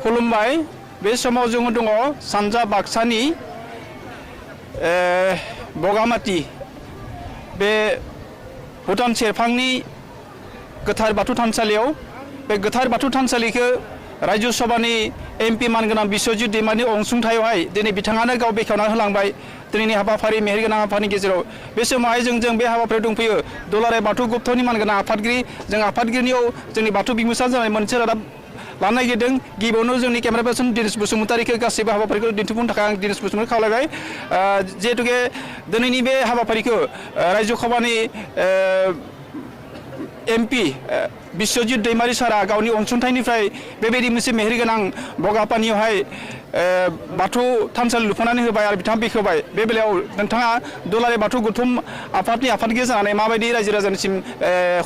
खुलुमबाय बे समाव जोङो दङ सानजा बाक्सानि बगामाटी बे भुटान सेरफांनि गोथार बाथौ थानसालियाव बे गोथार बाथौ थानसालिखौ रायजो सभानि एमपि मानगोनां बिश्वजित दैमारिनि अनसुंथायावहाय दिनै बिथाङानो गाव बेखेवना होलांबाय दिनैनि हाबाफारि मेहेरगोनां हाबाफारिनि गेजेराव बे समावहाय जों बे हाबाफारियाव दंफैयो दुलाराय बाथौ गुप्तनि मानगोनां आफादगिरि जों आफादगिरिनियाव जोंनि बाथौ बिबुंसार जानाय मोनसे रादाब लानो नागिरदों गिबियावनो जोंनि केमेरा पार्सन दिनेश बसुमतारीखौ गासैबो हाबाफारिखौ दिन्थिफुंनो थाखाय आं दिनेश बसुमतारी खावलायबाय जिहेतुके दिनैनि बे हाबाफारिखौ रायजो सभानि एमपि बिश्वजित दैमारी सारा गावनि अनसुंथाइनिफ्राय बेबायदि मोनसे मेहेरगोनां बगापानियावहाय बाथौ थानसालि लुफानानै होबाय आरो बिथाङा बेखेवबाय बे बेलायाव नोंथाङा दुलाराय बाथौ गौथुम आफादनि आफादगिरि जानानै माबायदि रायजो राजानिसिम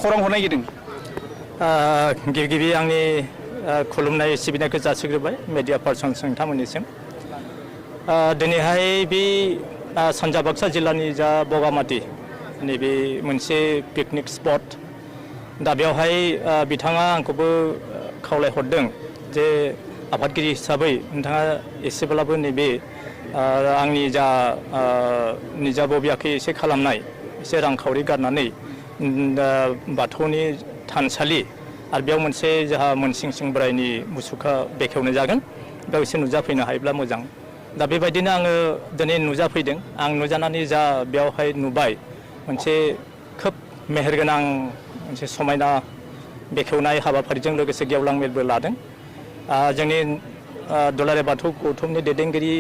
खौरां हरनो नागिरदों गिबि आंनि खुलुमनाय सिबिनायखौ जासिग्रोबाय मिडिया पार्सन्स नोंथांमोननिसिम दिनैहाय बे सानजा बाक्सा जिल्लानि जा बगामाटी नैबे मोनसे पिकनिक स्पट दा बेवहाय बिथाङा आंखौबो खावलायहरदों जे आफादगिरि हिसाबै नोंथाङा एसेब्लाबो नैबे आंनि जा निजा बबियाखै एसे खालामनाय एसे रांखावरि गारनानै बाथौनि थानसालि आरो बेयाव मोनसे जोंहा मोनसिं बोराइनि मुसुखा बेखेवनो जागोन बेयाव एसे नुजाफैनो हायोब्ला मोजां दा बेबायदिनो आङो दिनै नुजाफैदों आं नुजानानै जा बेयावहाय नुबाय मोनसे खोब मेहेरगोनां मोनसे समायना बेखेवनाय हाबाफारिजों लोगोसे गेवलां मेलबो लादों जोंनि दुलाराय बाथौ गौथुमनि दैदेनगिरि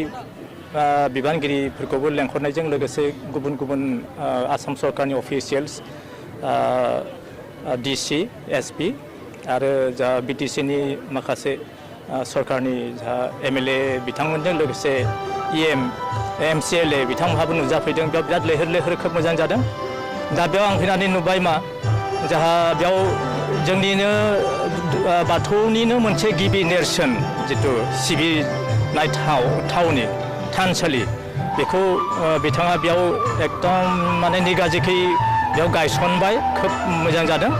बिबानगिरिफोरखौबो लेंहरनायजों लोगोसे गुबुन गुबुन आसाम सरकारनि अफिसियेल्स डिसि एसपि आरो जा बिटिसिनि माखासे सरकारनि जा एमएलए बिथांमोनजों लोगोसे एमसिएलए बिथांमोनहाबो नुजाफैदों बेयाव बिराद लैहोर लैहोर खोब मोजां जादों दा बेयाव आं फैनानै नुबाय मा जाहा बेयाव जोंनिनो बाथौनिनो मोनसे गिबि नेरसोन जितु सिबिनाय थावनि थानसालि बेखौ बिथाङा बेयाव एकदम माने निगाजिखै बेयाव गायसनबाय खोब मोजां जादों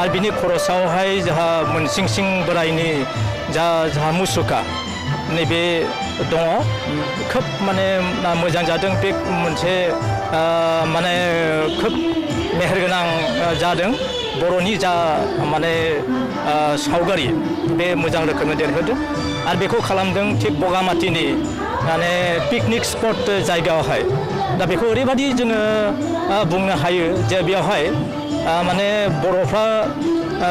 आरो बिनि खरसावहाय जोंहा मोनसिं बोराइनि जा मुसुखा नैबे दङ खोब माने मोजां जादों बे मोनसे माने खोब मेहेरगोनां जादों बर'नि जा माने सावगारि बे मोजां रोखोमै देरहोदों आरो बेखौ खालामदों थिग बगामाटीनि माने पिकनिक स्पट जायगायावहाय दा बेखौ ओरैबायदि जोङो बुंनो हायो जे बेयावहाय माने बर'फ्रा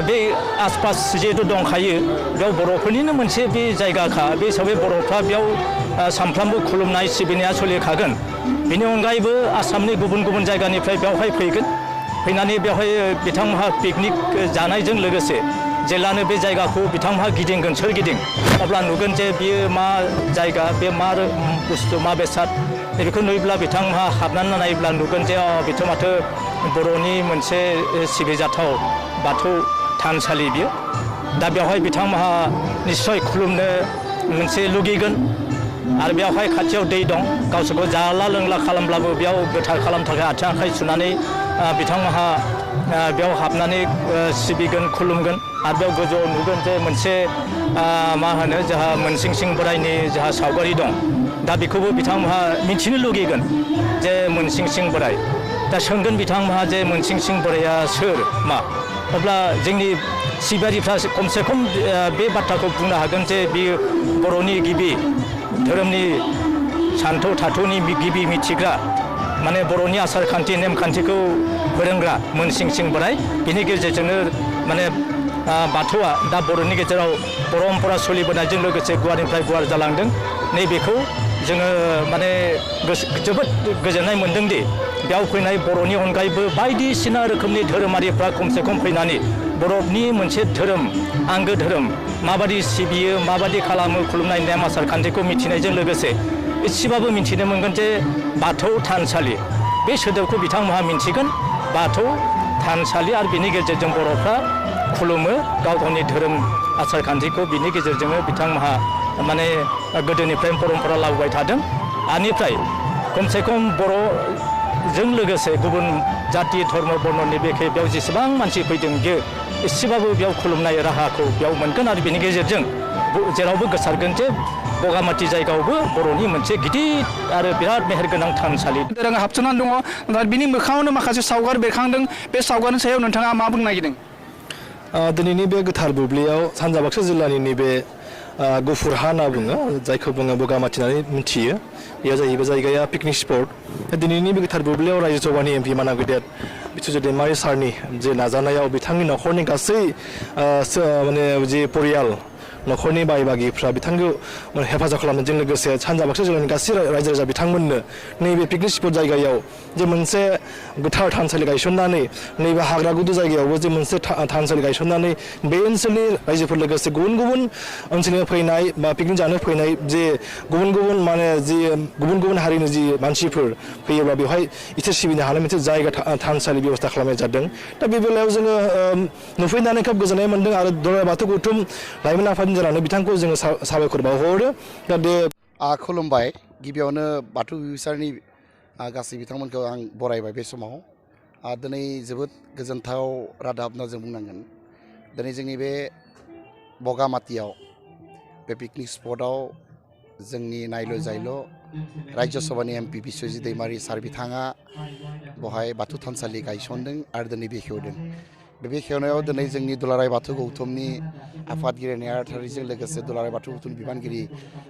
बे आसपास जिहेतु दंखायो बेयाव बर'फोरनिनो मोनसे बे जायगाखा बे हिसाबै बर'फ्रा बेयाव सानफ्रामबो खुलुमनाय सिबिनाया सोलिखागोन बेनि अनगायैबो आसामनि गुबुन गुबुन जायगानिफ्राय बेवहाय फैगोन फैनानै बेवहाय बिथांमोनहा पिकनिक जानायजों लोगोसे जेब्लानो बे जायगाखौ बिथांमोनहा गिदिंगोन सोरगिदिं अब्ला नुगोन जे बियो मा जायगा बे मा बुस्थु मा बेसाद बेखौ नुयोब्ला बिथांमोनहा हाबनानै नायोब्ला नुगोन जे बेथ' माथो बर'नि मोनसे सिबिजाथाव बाथौ थानसालि बियो दा बेवहाय बिथांमोनहा निस्सय खुलुमनो मोनसे लुगैगोन आरो बेवहाय खाथियाव दै दं गावसोरखौ जाला लोंला खालामब्लाबो बेयाव गोथार खालामनो थाखाय आथिं आखाइ सुनानै बिथांमोनहा बेयाव हाबनानै सिबिगोन खुलुमगोन आरो बेयाव गोजौआव नुगोन जे मोनसे मा होनो जोंहा मोनसिं बोराइनि जोंहा सावगारि दं दा बेखौबो बिथांमोनहा मिथिनो लुगैगोन जे मोनसिं बोराइ दा सोंगोन बिथांमोनहा जे मोनसिं बोराइया सोर मा अब्ला जोंनि सिबियारिफ्रा खमसे खम बे बाथ्राखौ बुंनो हागोन जे बियो बर'नि गिबि धोरोमनि सान्थौ थाथौनि गिबि मिथिग्रा माने बर'नि आसार खान्थि नेमखान्थिखौ फोरोंग्रा मोनसिं बोराइ बिनि गेजेरजोंनो माने बाथौआ दा बर'नि गेजेराव परम्परा सोलिबोनायजों लोगोसे गुवारनिफ्राय गुवार जालांदों नैबेखौ जोङो माने जोबोद गोजोननाय मोनदों दि बेयाव फैनाय बर'नि अनगायैबो बायदिसिना रोखोमनि धोरोमारिफ्रा खमसे खम फैनानै बर'नि मोनसे धोरोम आंगो धोरोम माबादि सिबियो माबादि खालामो खुलुमनाय नेम आसार खान्थिखौ मिथिनायजों लोगोसे एसेबाबो मिथिनो मोनगोन जे बाथौ थानसालि बे सोदोबखौ बिथांमोनहा मिथिगोन बाथौ थानसालि आरो बिनि गेजेरजों बर'फ्रा खुलुमो गाव गावनि धोरोम आसार खान्थिखौ बिनि गेजेरजोंनो बिथांमोनहा माने गोदोनिफ्राय परम्परा लाबोबाय थादों आनिफ्राय खमसे खम बर'जों लोगोसे गुबुन जाति धर्म बर्णनि बेखे बेयाव जेसेबां मानसि फैदों बियो एसेबाबो बेयाव खुलुमनाय राहाखौ बेयाव मोनगोन आरो बिनि गेजेरजों जेरावबो गोसारगोन जे बगामाथि जायगायावबो बर'नि मोनसे गिदिर आरो बिराद मेहेरगोनां थानसालि दोरोङा हाबसोनानै दङ दा बिनि मोखाङावनो माखासे सावगारि बेरखांदों बे सावगारिनि सायाव नोंथाङा मा बुंनो नागिरदों? दिनैनि बे गोथार बुब्लियाव सानजा बाक्सा जिल्लानि नैबे गुफुर हा होनना बुङो जायखौ बुङो बगामाथि होननानै मिथियो। बेयो जाहैबाय जायगाया पिकनिक स्पट। दिनैनि बे गोथार बुब्लियाव रायजो सभानि एमपि माना गेदेर बिस्वजित दैमारि सारनि जे नाजानायाव बिथांनि न'खरनि गासै माने जि परियाल न'खरनि बाय बागिफ्रा बिथांखौ हेफाजाब खालामनायजों लोगोसे सानजा बाक्सा जिल्लानि गासै रायजो राजा बिथांमोननो नैबे पिकनिक स्पट जायगायाव जे मोनसे गोथार थानसालि गायसननानै नैबे हाग्रा गुदु जायगायावबो जे मोनसे थानसालि गायसननानै बे ओनसोलनि रायजोफोर लोगोसे गुबुन गुबुन ओनसोलनिफ्राय फैनाय बा पिकनिक जानो फैनाय जे गुबुन गुबुन माने जि गुबुन गुबुन हारिनि जि मानसिफोर फैयोब्ला बेवहाय इसोर सिबिनो हानाय मोनसे जायगा थानसालि बेब'स्था खालामनाय जादों। दा बे बेलायाव जोङो नुफैनानै खोब गोजोननाय मोन्दों आरो दुलाराय बाथौ गौथुम लाइमोन आफादनि जानानै बिथांखौ जोङो साबायखर बावहरो। दा बे खुलुमबाय। गिबियावनो बाथौ बिबुंसारनि गासै बिथांमोनखौ आं बरायबाय बे समाव। दिनै जोबोद गोजोनथाव रादाब होनना जों बुंनांगोन। दिनै जोंनि बे बगामाथियाव बे पिकनिक स्पटआव जोंनि नायल' जायल' रायजो सभानि एमपि बिस्वजित दैमारि सार बिथाङा बेवहाय बाथौ थानसालि गायसनदों आरो दिनै बेखेवदों। बे बेखेवनायाव दिनै जोंनि दुलाराय बाथौ गौथुमनि आफादगिरि नेहाथारिजों लोगोसे दुलाराय बाथौ गौथुमनि बिबानगिरि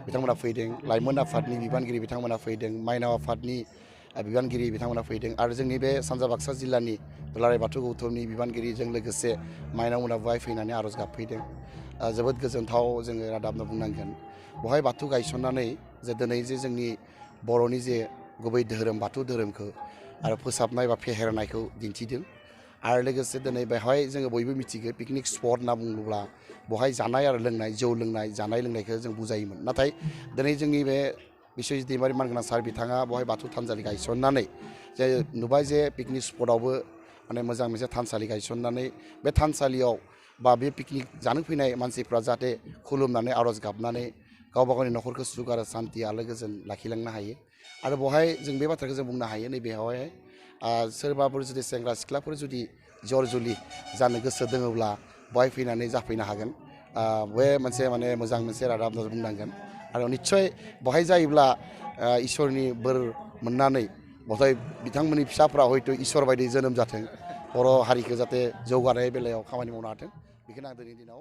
बिथांमोना फैदों, लाइमोन आफादनि बिबानगिरि बिथांमोना फैदों, माइनाव आफादनि बिबानगिरि बिथांमोना फैदों आरो जोंनि बे सानजा बाक्सा जिल्लानि दुलाराय बाथौ गौथुमनि बिबानगिरिजों लोगोसे माइनावमोना बेवहाय फैनानै आर'ज गाबफैदों। जोबोद गोजोनथाव जोङो रादाब होनना बुंनांगोन। बेवहाय बाथौ गायसननानै जे दिनै जे जोंनि बर'नि जे गुबै धोरोम बाथौ धोरोमखौ आरो फोसाबनाय बा फेहेरनायखौ दिन्थिदों। आरो लोगोसे दिनै बेवहाय जोङो बयबो मिथिगौ पिकनिक स्पट होनना बुङोब्ला बेवहाय जानाय आरो लोंनाय जौ लोंनाय जानाय लोंनायखौ जों बुजायोमोन। नाथाय दिनै जोंनि बे बिस्वजित दैमारि मानगोनां सार बिथाङा बेवहाय बाथौ थानसालि गायसननानै जे नुबाय जे पिकनिक स्पटआवबो माने मोजां मोनसे थानसालि गायसननानै बे थानसालियाव बा बे पिकनिक जानो फैनाय मानसिफ्रा जाहाथे खुलुमनानै आर'ज गाबनानै गावबा गावनि न'खरखौ सुख आरो सान्थि आलो गोजोन लाखिलांनो हायो। आरो बेवहाय जों बे बाथ्राखौ जों बुंनो हायो नैबेयावहाय सोरबाफोर जुदि सेंग्रा सिख्लाफोर जुदि जर जुलि जानो गोसो दङब्ला बेवहाय फैनानै जाफैनो हागोन। बे मोनसे माने मोजां मोनसे रादाब होनना बुंनांगोन। आरो निस्सय बेवहाय जायोब्ला इसोरनि बोर मोननानै बेवहाय बिथांमोननि फिसाफ्रा हयथ' इसोर बायदि जोनोम जाथों, बर' हारिखौ जाहाथे जौगानाय बेलायाव खामानि मावनो हाथों, बेखौनो आं दिनैनि दिनाव